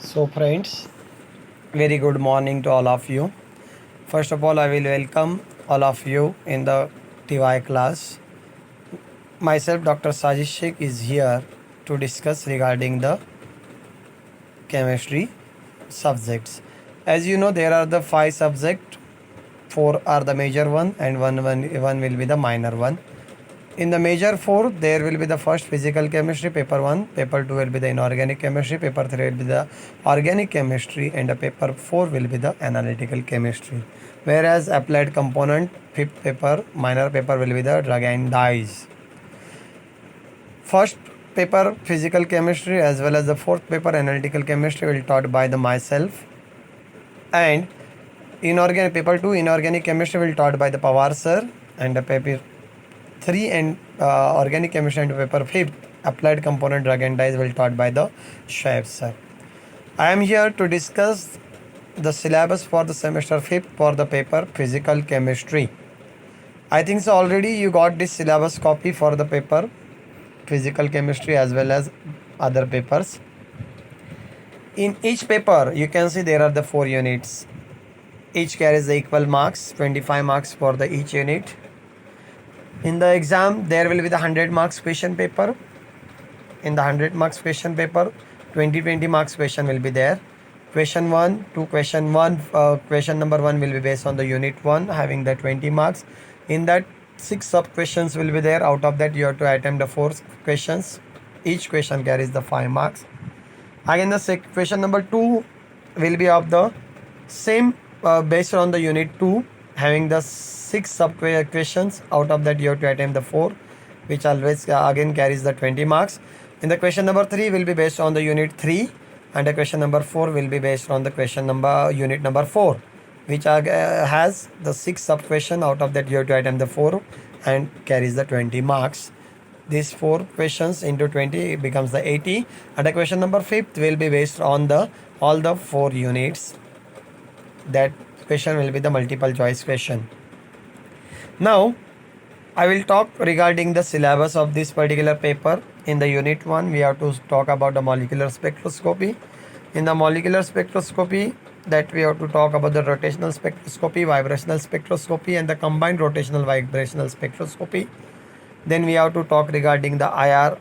So, friends, very good morning to all of you. First of all, I will welcome all of you in the TY class. Myself, Dr. Sajish Sheikh, is here to discuss regarding the chemistry subjects. As you know, there are the five subjects. Four are the major one, and one will be the minor one. In the major four, there will be the first physical chemistry, paper 1, paper 2 will be the inorganic chemistry, paper 3 will be the organic chemistry, and the paper 4 will be the analytical chemistry. Whereas applied component, fifth paper, minor paper will be the drug and dyes. First paper physical chemistry as well as the fourth paper analytical chemistry will taught by the myself, and inorganic paper 2 inorganic chemistry will taught by the Pawar sir, and the paper 3 and organic chemistry and paper 5 applied component drug and dyes will taught by the Shoaib sir. I am here to discuss the syllabus for the semester 5th for the paper physical chemistry. I think so already you got this syllabus copy for the paper physical chemistry as well as other papers. In each paper you can see there are the 4 units. Each carries the equal marks, 25 marks for the each unit. In the exam there will be the 100 marks question paper. In the 100 marks question paper 20 marks question will be there. Question 1 to question 1 question number 1 will be based on the unit 1 having the 20 marks. In that 6 sub questions will be there. Out of that you have to attempt the 4 questions. Each question carries the 5 marks. Again the question number 2 will be of the same based on the unit 2 having the 6 sub questions. Out of that you have to attempt the 4 which always again carries the 20 marks. In the question number 3 will be based on the unit 3, and the question number 4 will be based on the question number unit number 4 which has the 6 sub question. Out of that you have to attempt the 4 and carries the 20 marks. These 4 questions into 20 becomes the 80, and the question number 5th will be based on the all the 4 units. That question will be the multiple choice question. Now I will talk regarding the syllabus of this particular paper. In the unit 1 we have to talk about the molecular spectroscopy. In the molecular spectroscopy that we have to talk about the rotational spectroscopy, vibrational spectroscopy, and the combined rotational vibrational spectroscopy. Then we have to talk regarding the IR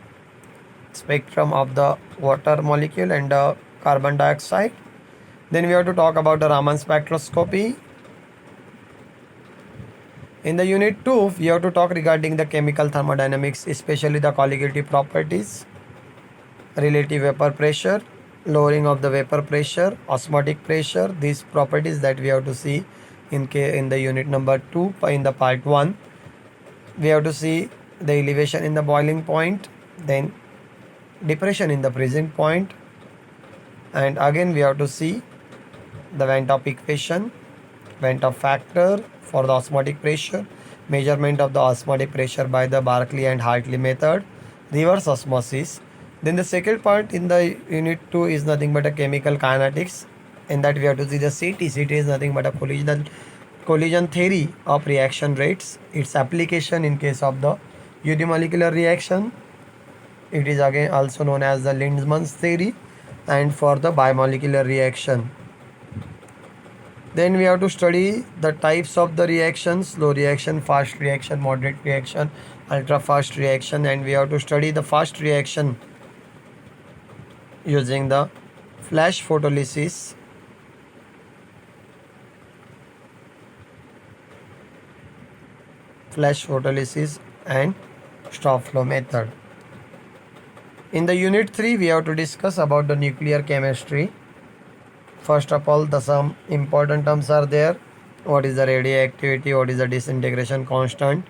spectrum of the water molecule and the carbon dioxide. Then we have to talk about the Raman spectroscopy. In the unit 2 we have to talk regarding the chemical thermodynamics, especially the colligative properties, relative vapor pressure, lowering of the vapor pressure, osmotic pressure. These properties that we have to see in the unit number 2. In the part 1 we have to see the elevation in the boiling point, then depression in the freezing point, and again we have to see the Van 't Hoff equation, Van 't Hoff factor for the osmotic pressure, measurement of the osmotic pressure by the Barkley and Hartley method, reverse osmosis. Then the second part in the unit 2 is nothing but a chemical kinetics. In that we have to see the CT. CT is nothing but a collision theory of reaction rates, its application in case of the unimolecular reaction. It is again also known as the Lindeman's theory, and for the bimolecular reaction. Then we have to study the types of the reactions: slow reaction, fast reaction, moderate reaction, ultra fast reaction, and we have to study the fast reaction using the flash photolysis, and stop flow method. In the unit 3 we have to discuss about the nuclear chemistry. First of all, some important terms are there. What is the radioactivity? What is the disintegration constant?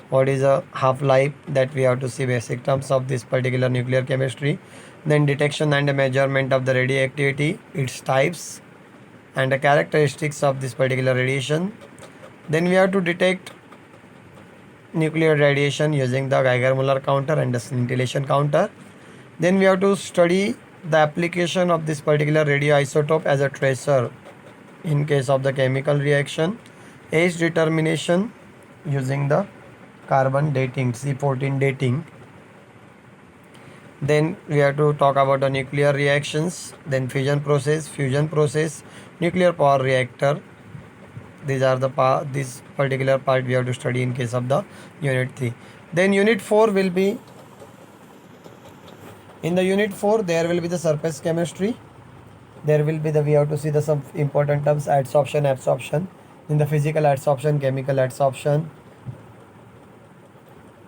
What is the half-life? That we have to see basic terms of this particular nuclear chemistry. Then detection and measurement of the radioactivity, its types, and the characteristics of this particular radiation. Then we have to detect nuclear radiation using the Geiger-Müller counter and the scintillation counter. Then we have to study the application of this particular radioisotope as a tracer in case of the chemical reaction, age determination using the carbon dating, C14 dating. Then we have to talk about the nuclear reactions, then fission process, fusion process, nuclear power reactor. These are the this particular part we have to study in case of the unit 3. Then unit 4 will be, in the unit 4 there will be the surface chemistry. There will be the, we have to see the some important terms: adsorption, absorption, in the physical adsorption, chemical adsorption,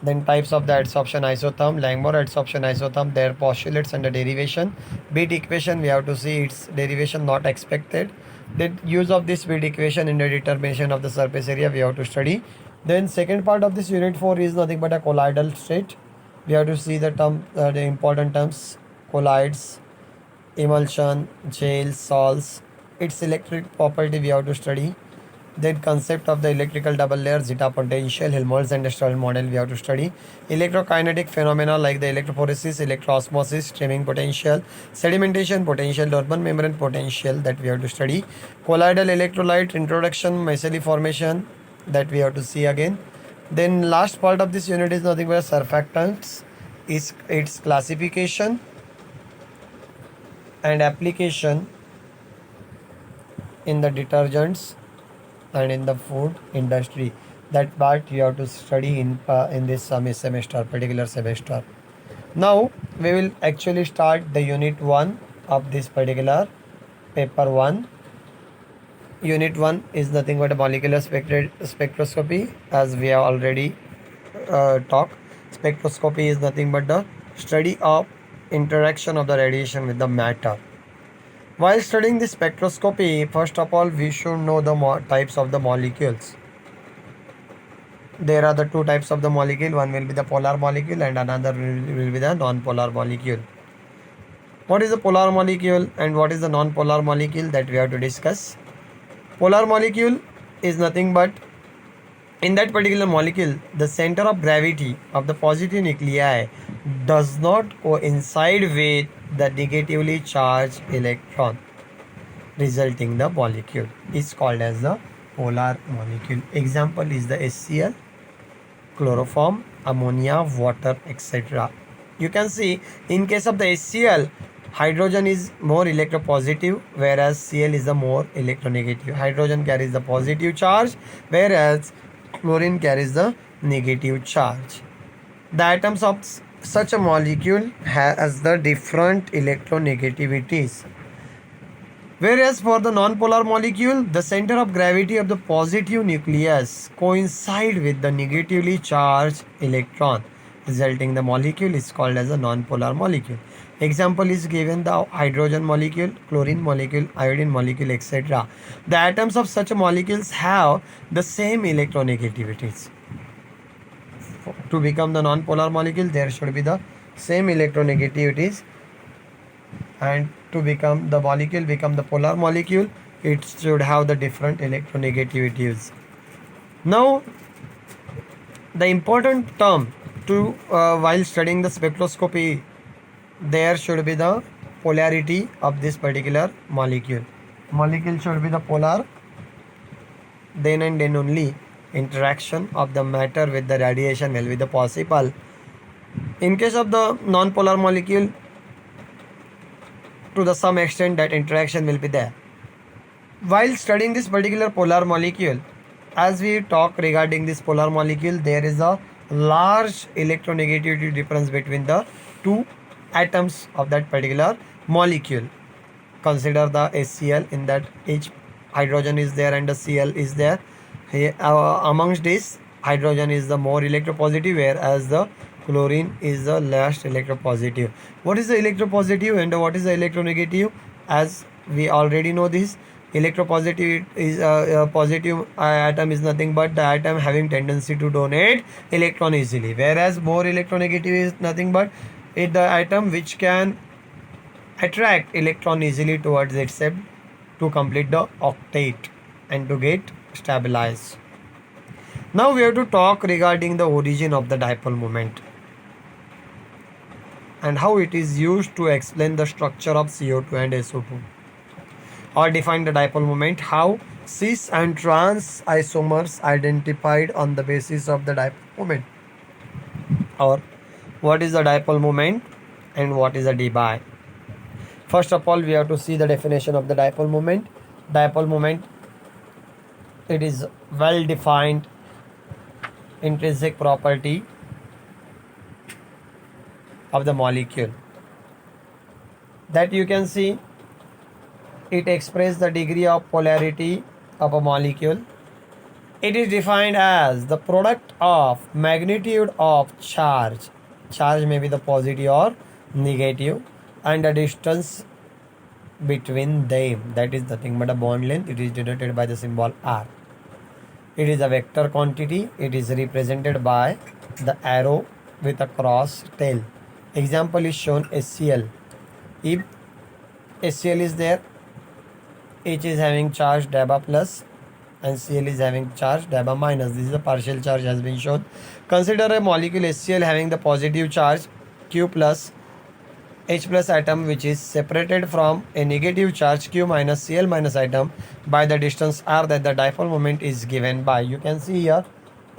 then types of the adsorption isotherm, Langmuir adsorption isotherm, their postulates and the derivation. Beat equation, we have to see its derivation not expected. The use of this beat equation in the determination of the surface area we have to study. Then second part of this unit 4 is nothing but a colloidal state. We have to see the term, the important terms: colloids, emulsion, gels, salts, its electric property we have to study. Then concept of the electrical double layer, zeta potential, Helmholtz and Stern model we have to study. Electrokinetic phenomena like the electrophoresis, electroosmosis, streaming potential, sedimentation potential, urban membrane potential that we have to study. Colloidal electrolyte introduction, micelle formation that we have to see again. Then last part of this unit is nothing but surfactants, is its classification and application in the detergents and in the food industry. That part you have to study in this semester, particular semester. Now we will actually start the unit 1 of this particular paper 1. Unit 1 is nothing but a molecular spectroscopy, as we have already talked. Spectroscopy is nothing but the study of interaction of the radiation with the matter. While studying the spectroscopy, first of all, we should know the types of the molecules. There are the two types of the molecule. One will be the polar molecule and another will be the non-polar molecule. What is the polar molecule and what is the non-polar molecule, that we have to discuss. Polar molecule is nothing but, in that particular molecule, the center of gravity of the positive nuclei does not coincide with the negatively charged electron, resulting the molecule is called as the polar molecule. Example is the HCl, chloroform, ammonia, water, etc. You can see in case of the HCl, hydrogen is more electropositive, whereas Cl is the more electronegative. Hydrogen carries the positive charge, whereas chlorine carries the negative charge. The atoms of such a molecule has the different electronegativities. Whereas for the non-polar molecule, the center of gravity of the positive nucleus coincide with the negatively charged electron, resulting the molecule is called as a non-polar molecule. Example is given: the hydrogen molecule, chlorine molecule, iodine molecule, etc. The atoms of such molecules have the same electronegativities. To become the non-polar molecule, there should be the same electronegativities, and to become the molecule, become the polar molecule, it should have the different electronegativities. Now, the important term to while studying the spectroscopy, there should be the polarity of this particular molecule. Molecule should be the polar, then and then only interaction of the matter with the radiation will be the possible. In case of the non-polar molecule, to the some extent that interaction will be there. While studying this particular polar molecule, as we talk regarding this polar molecule, there is a large electronegativity difference between the two atoms of that particular molecule. Consider the HCl, in that each hydrogen is there and the Cl is there. Here, amongst this, hydrogen is the more electropositive, whereas the chlorine is the less electropositive. What is the electropositive and what is the electronegative? As we already know this, electropositive is a positive atom is nothing but the atom having tendency to donate electron easily, whereas more electronegative is nothing but it the atom which can attract electron easily towards itself to complete the octet and to get stabilized. Now we have to talk regarding the origin of the dipole moment and how it is used to explain the structure of CO2 and SO2, or define the dipole moment, how cis and trans isomers identified on the basis of the dipole moment, or what is the dipole moment and what is a dBi. First of all, we have to see the definition of the dipole moment. Dipole moment, it is well defined intrinsic property of the molecule that you can see. It expresses the degree of polarity of a molecule. It is defined as the product of magnitude of charge. Charge may be the positive or negative, and the distance between them, that is nothing but a bond length. It is denoted by the symbol R. It is a vector quantity. It is represented by the arrow with a cross tail. Example is shown HCl. If HCl is there, H is having charge daba plus and Cl is having charge daba minus. This is a partial charge has been shown. Consider a molecule HCl having the positive charge Q plus H plus atom, which is separated from a negative charge Q minus Cl minus atom by the distance r, that the dipole moment is given by. You can see here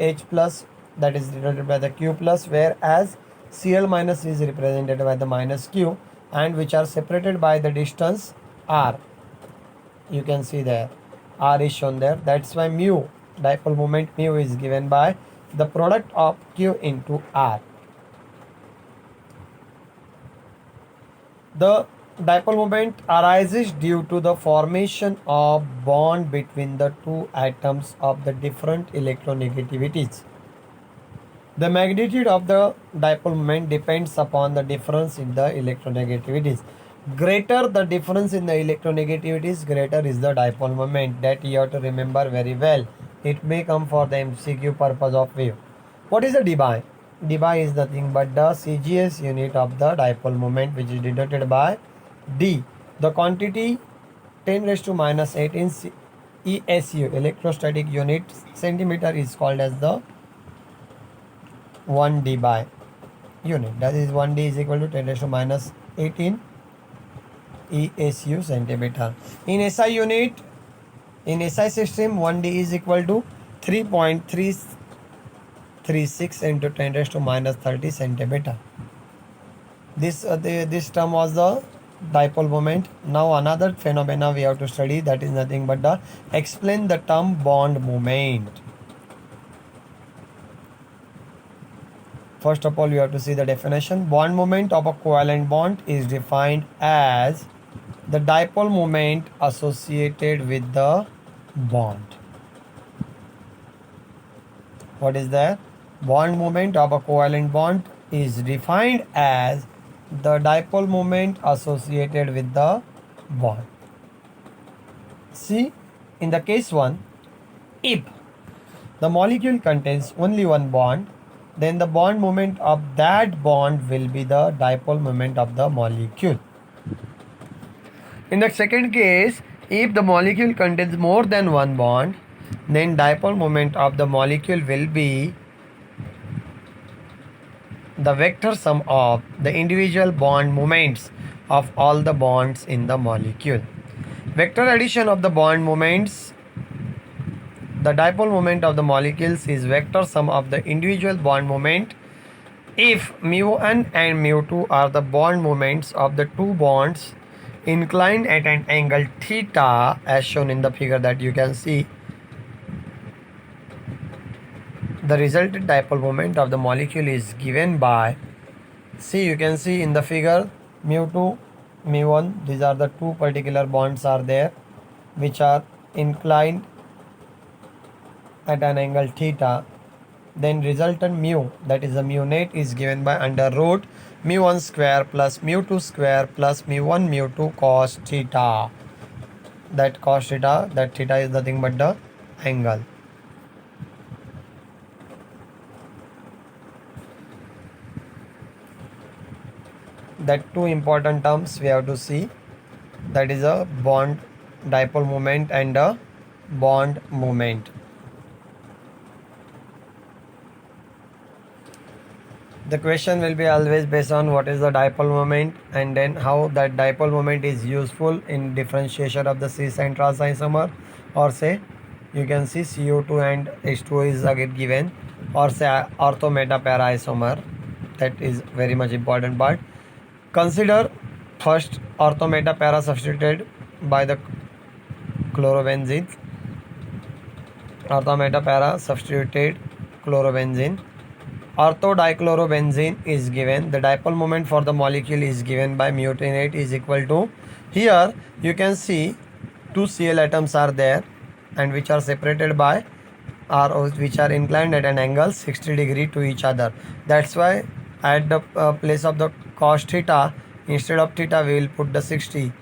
H plus, that is denoted by the Q plus, whereas Cl minus is represented by the minus Q, and which are separated by the distance r. You can see there r is shown there. That's why mu, dipole moment mu, is given by the product of Q into r. The dipole moment arises due to the formation of bond between the two atoms of the different electronegativities. The magnitude of the dipole moment depends upon the difference in the electronegativities. Greater the difference in the electronegativities, greater is the dipole moment. That you have to remember very well. It may come for the MCQ purpose of view. What is the dBi? dBi is nothing but the CGS unit of the dipole moment, which is denoted by D. The quantity 10 raised to minus 18 ESU, electrostatic unit centimeter, is called as the 1 dBi unit. That is 1 D is equal to 10 raised to minus 18 ESU centimeter. In SI unit, in SI system, 1 D is equal to 3.336 into 10 raised to minus 30 centimeter. This term was the dipole moment. Now another phenomena we have to study, that is nothing but the explain the term bond moment. First of all, we have to see the definition. Bond moment of a covalent bond is defined as the dipole moment associated with the bond. What is that? Bond moment of a covalent bond is defined as the dipole moment associated with the bond. See, in the case 1, if the molecule contains only one bond, then the bond moment of that bond will be the dipole moment of the molecule. In the second case, if the molecule contains more than one bond, then dipole moment of the molecule will be the vector sum of the individual bond moments of all the bonds in the molecule. Vector addition of the bond moments, the dipole moment of the molecules is vector sum of the individual bond moment if mu1 and mu2 are the bond moments of the two bonds inclined at an angle theta, as shown in the figure that you can see. The resultant dipole moment of the molecule is given by, see, you can see in the figure, mu2, mu1, these are the two particular bonds are there which are inclined at an angle theta. Then resultant mu, that is the mu net, is given by under root mu1 square plus mu2 square plus mu1 mu2 cos theta. That cos theta, that theta is nothing but the angle. That two important terms we have to see, that is a bond dipole moment and a bond moment. The question will be always based on what is the dipole moment and then how that dipole moment is useful in differentiation of the cis and trans isomer, or say you can see CO2 and H2O is again given, or say ortho meta para isomer. That is very much important part. Consider first ortho meta para substituted by the chlorobenzene. Ortho meta para substituted chlorobenzene. Ortho dichlorobenzene is given. The dipole moment for the molecule is given by mutinate is equal to. Here you can see two Cl atoms are there and which are separated by which are inclined at an angle 60 degree to each other. That's why at the place of the cos theta, instead of theta we will put the 60.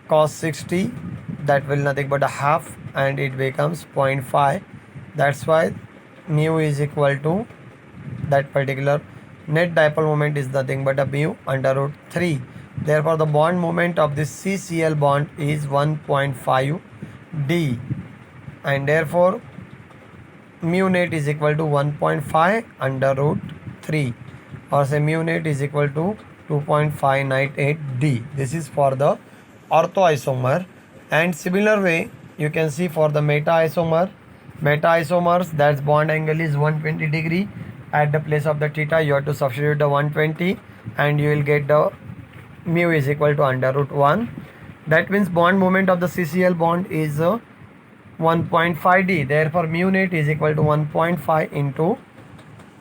Cos 60, that will nothing but a half and it becomes 0.5. That's why mu is equal to that particular net dipole moment is nothing but a mu under root 3. Therefore the bond moment of this CCl bond is 1.5 d, and therefore mu net is equal to 1.5 under root 3, or say mu net is equal to 2.598 d. This is for the orthoisomer. And similar way you can see for the meta isomers, that's bond angle is 120 degree. At the place of the theta you have to substitute the 120 and you will get the mu is equal to under root 1. That means bond moment of the CCl bond is 1.5 d. Therefore mu net is equal to 1.5 into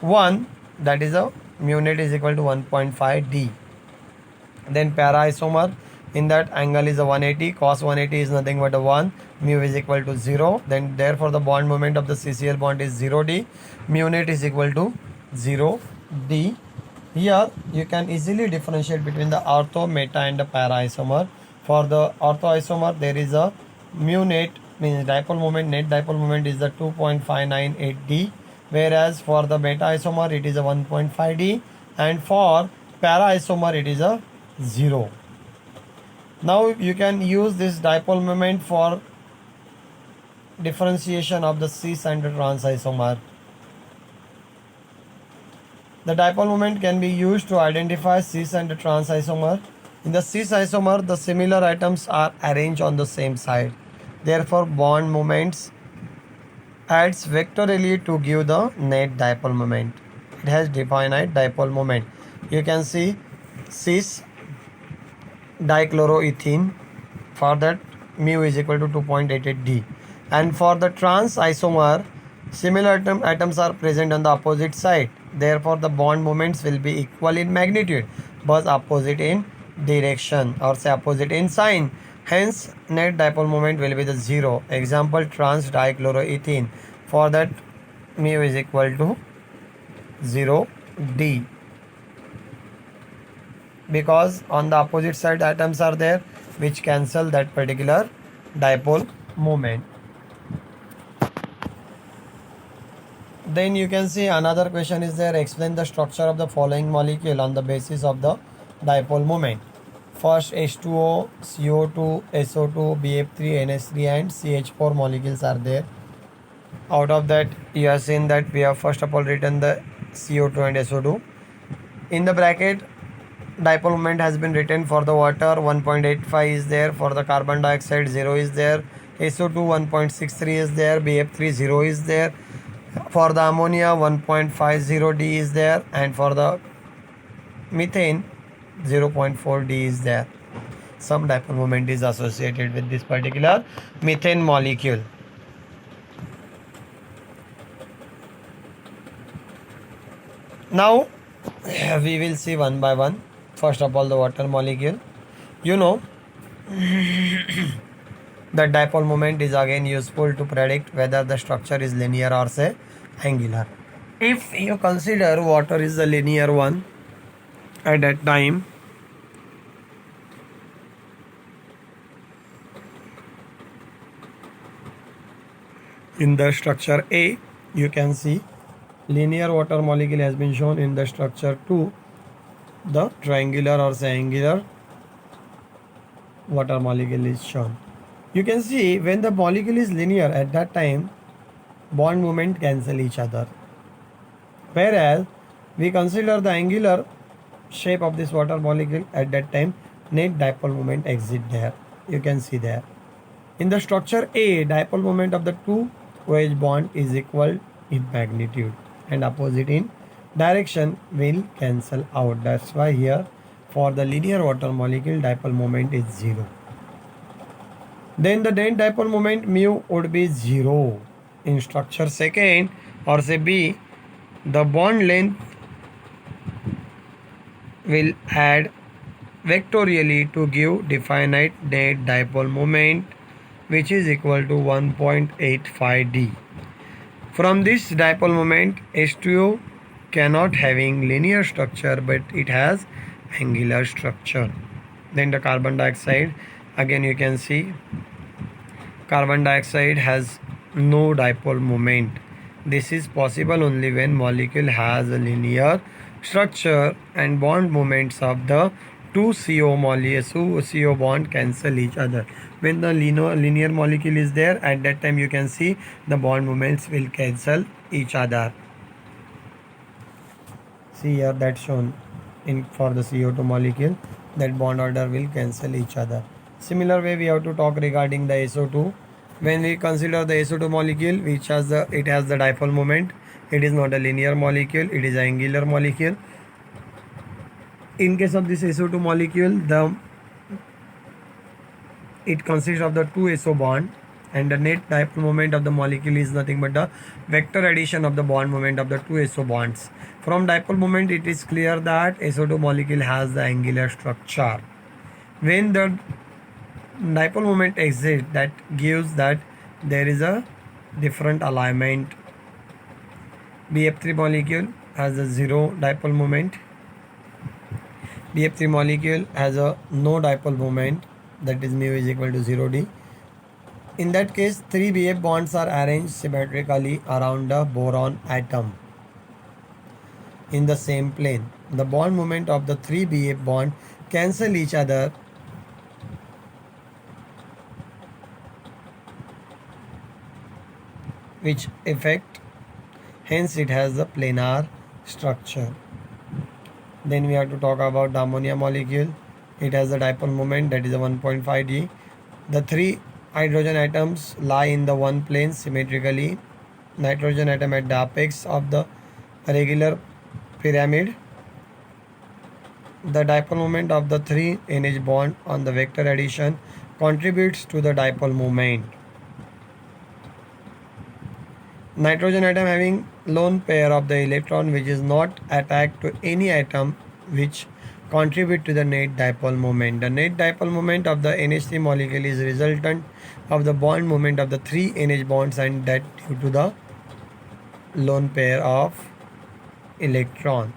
1, that is a mu net is equal to 1.5 d. Then para isomer, in that angle is a 180, cos 180 is nothing but a 1, mu is equal to 0. Then therefore the bond moment of the CCl bond is 0 d, mu net is equal to 0 d. Here you can easily differentiate between the ortho, meta and the para isomer. For the ortho isomer there is a mu net, means dipole moment, net dipole moment is the 2.598 d, whereas for the meta isomer it is a 1.5 d, and for para isomer it is a 0. Now you can use this dipole moment for differentiation of the cis and the trans isomer. The dipole moment can be used to identify cis and the trans isomer. In the cis isomer, the similar atoms are arranged on the same side. Therefore, bond moments adds vectorially to give the net dipole moment. It has definite dipole moment. You can see cis dichloroethene, for that mu is equal to 2.88 d. And for the trans isomer, similar atoms are present on the opposite side. Therefore the bond moments will be equal in magnitude but opposite in direction, or say opposite in sign. Hence net dipole moment will be the 0. Example, trans dichloroethene, for that mu is equal to 0 d, because on the opposite side atoms are there which cancel that particular dipole moment. Then you can see another question is there, explain the structure of the following molecule on the basis of the dipole moment. First H2O, CO2, SO2, BF3, NH3 and CH4 molecules are there. Out of that you have seen that we have first of all written the CO2 and SO2. In the bracket dipole moment has been written. For the water 1.85 is there, for the carbon dioxide 0 is there, SO2 1.63 is there, BF3 0 is there, for the ammonia 1.50 d is there, and for the methane 0.4 d is there. Some dipole moment is associated with this particular methane molecule. Now we will see one by one. First of all, the water molecule. You know that dipole moment is again useful to predict whether the structure is linear or say angular. If you consider water is the linear one, at that time in the structure A, you can see linear water molecule has been shown. In the structure 2, the triangular or say angular water molecule is shown. You can see when the molecule is linear, at that time bond moment cancel each other, whereas we consider the angular shape of this water molecule, at that time net dipole moment exist there. You can see there. In the structure A, dipole moment of the two OH bond is equal in magnitude and opposite in direction will cancel out. That's why here For the linear water molecule, dipole moment is 0. Then the net dipole moment mu would be 0 in structure second, or say B, the bond length will add vectorially to give definite net dipole moment, which is equal to 1.85 d. From this dipole moment, H2O cannot having linear structure, but it has angular structure. Then the carbon dioxide, again you can see carbon dioxide has no dipole moment. This is possible only when molecule has a linear structure and bond moments of the two CO bond cancel each other. When the linear molecule is there, at that time you can see the bond moments will cancel each other. See here, that's shown in for the CO2 molecule, that bond order will cancel each other. Similar way we have to talk regarding the SO2. When we consider the SO2 molecule, which has the dipole moment, it is not a linear molecule, it is an angular molecule. In case of this SO2 molecule, it consists of the two SO bond, and the net dipole moment of the molecule is nothing but the vector addition of the bond moment of the two SO bonds. From dipole moment, it is clear that SO2 molecule has the angular structure. When the dipole moment exists, that gives that there is a different alignment. BF3 molecule has a zero dipole moment. BF3 molecule has a no dipole moment, that is mu is equal to 0d. In that case, 3 BF bonds are arranged symmetrically around the boron atom in the same plane. The bond moment of the 3 BF bond cancel each other, which effect, hence it has the planar structure. Then we have to talk about the ammonia molecule. It has a dipole moment, that is a 1.5 d. The 3 hydrogen atoms lie in the one plane symmetrically. Nitrogen atom at the apex of the regular pyramid. The dipole moment of the 3 NH bond on the vector addition contributes to the dipole moment. Nitrogen atom having lone pair of the electron which is not attached to any atom, which contribute to the net dipole moment. The net dipole moment of the NH3 molecule is resultant of the bond moment of the 3 NH bonds, and that due to the lone pair of electron.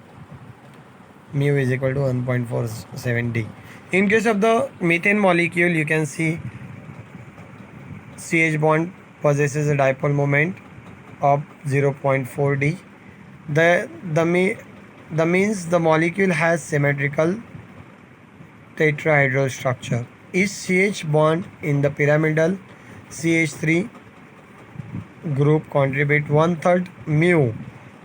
Mu is equal to 1.47 d. In case of the methane molecule, you can see CH bond possesses a dipole moment of 0.4 d. The means the molecule has symmetrical tetrahedral structure. Each CH bond in the pyramidal CH3 group contribute 1/3 mu,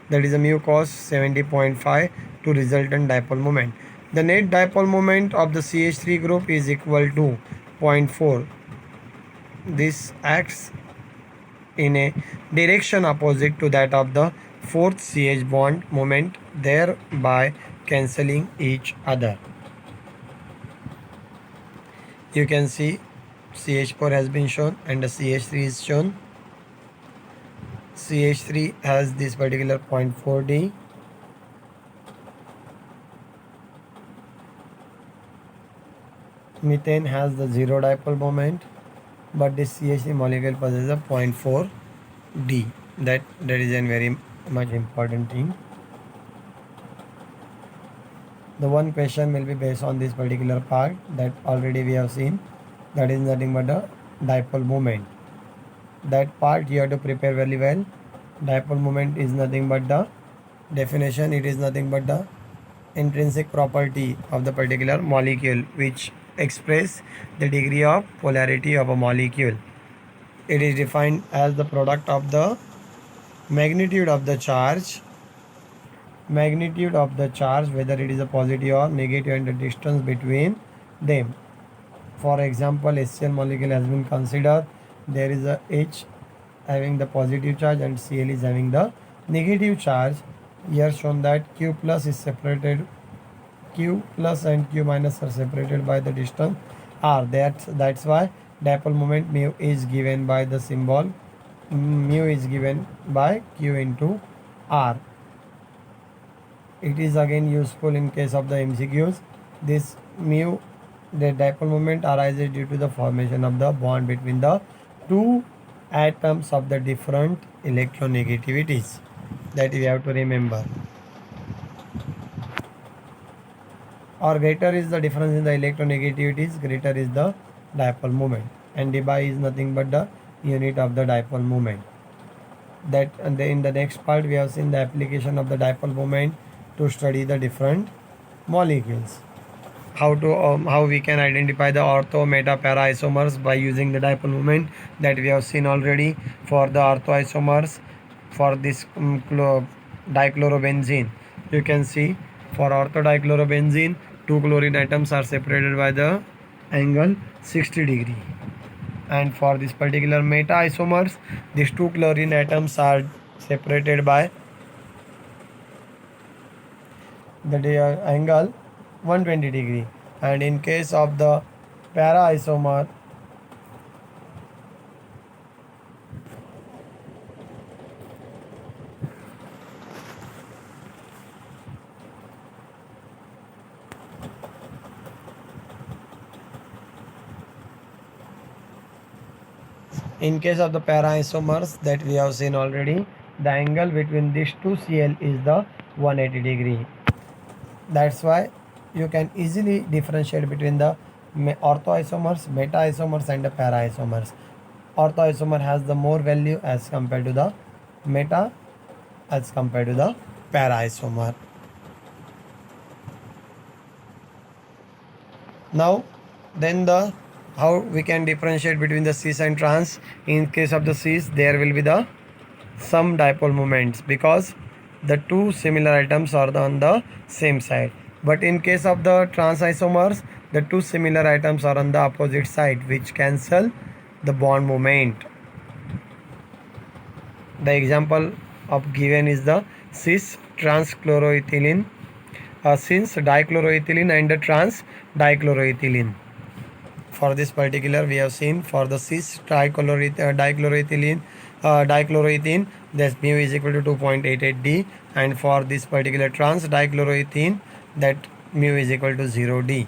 that is a mu cos 70.5 to resultant dipole moment. The net dipole moment of the CH3 group is equal to 0.4. This acts in a direction opposite to that of the fourth CH bond moment, thereby cancelling each other. You can see CH4 has been shown and the CH3 is shown. CH3 has this particular 0.4 d. Methane has the zero dipole moment, but this CH3 molecule possesses a 0.4 d. That is a very much important thing. The one question will be based on this particular part that already we have seen, that is nothing but the dipole moment. That part you have to prepare very well. Dipole moment is nothing but the definition, it is nothing but the intrinsic property of the particular molecule which express the degree of polarity of a molecule. It is defined as the product of the magnitude of the charge, whether it is a positive or negative, and the distance between them. For example, HCl molecule has been considered. There is a H having the positive charge and Cl is having the negative charge. Here shown that Q plus is separated, q plus and q minus are separated by the distance r. That's why dipole moment mu is given by the symbol mu is given by q into r. It is again useful in case of the MCQs. This mu, the dipole moment arises due to the formation of the bond between the two atoms of the different electronegativities. That we have to remember. Or greater is the difference in the electronegativities, greater is the dipole moment. And dBi is nothing but the unit of the dipole moment. That and in the next part we have seen the application of the dipole moment to study the different molecules. How we can identify the ortho, meta, para isomers by using the dipole moment, that we have seen already. For the ortho isomers, for this dichlorobenzene, you can see for ortho dichlorobenzene, two chlorine atoms are separated by the angle 60 degree. And for this particular meta isomers, these two chlorine atoms are separated by the angle 120 degree. And in case of the para isomer, that we have seen already, the angle between these two Cl is the 180 degree. That's why you can easily differentiate between the orthoisomers, meta isomers and the para isomers. Orthoisomer has the more value as compared to the meta as compared to the para isomer. Now then the how we can differentiate between the cis and trans. In case of the cis, there will be the some dipole moments because the two similar atoms are on the same side. But in case of the trans isomers, the two similar atoms are on the opposite side, which cancel the bond moment. The example of given is the cis trans chloroethylene, cis dichloroethylene and the trans dichloroethylene. For this particular, we have seen for the cis dichloroethylene, this mu is equal to 2.88 d, and for this particular trans dichloroethene, that mu is equal to 0 d.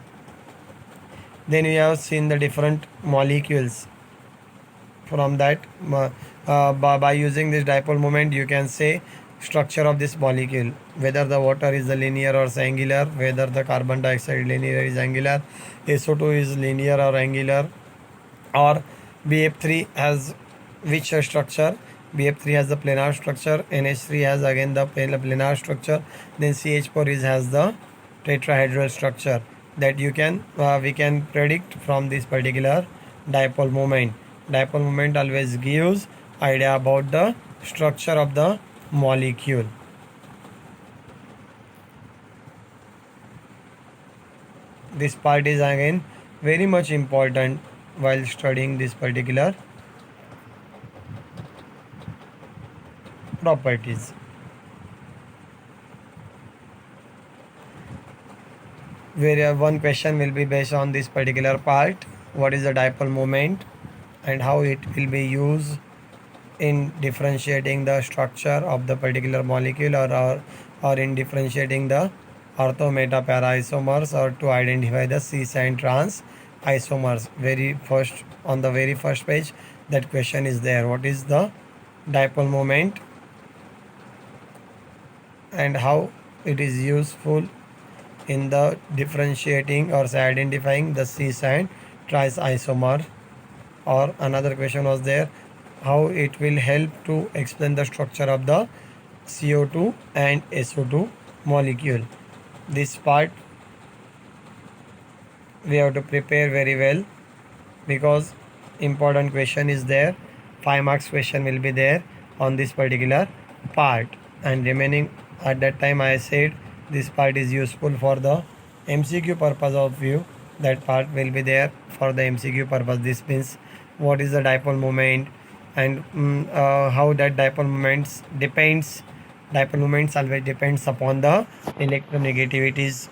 Then we have seen the different molecules. From that, by using this dipole moment, you can say structure of this molecule, whether the water is the linear or angular, whether the carbon dioxide linear is angular, SO2 is linear or angular, or BF3 has which structure. BF3 has the planar structure, NH3 has again the planar structure, then CH4 has the tetrahedral structure. That you can we can predict from this particular dipole moment. Dipole moment always gives idea about the structure of the molecule. This part is again very much important while studying this particular properties. Where one question will be based on this particular part, what is the dipole moment and how it will be used in differentiating the structure of the particular molecule, or in differentiating the ortho, meta, para isomers, or to identify the cis and trans isomers. On the very first page, that question is there. What is the dipole moment and how it is useful in the differentiating or say identifying the cis and trans isomer? Or another question was there, how it will help to explain the structure of the CO2 and SO2 molecule. This part we have to prepare very well because important question is there. 5 marks question will be there on this particular part, and remaining at that time I said this part is useful for the MCQ purpose of view. That part will be there for the MCQ purpose. This means what is the dipole moment and how that dipole moments always depends upon the electronegativities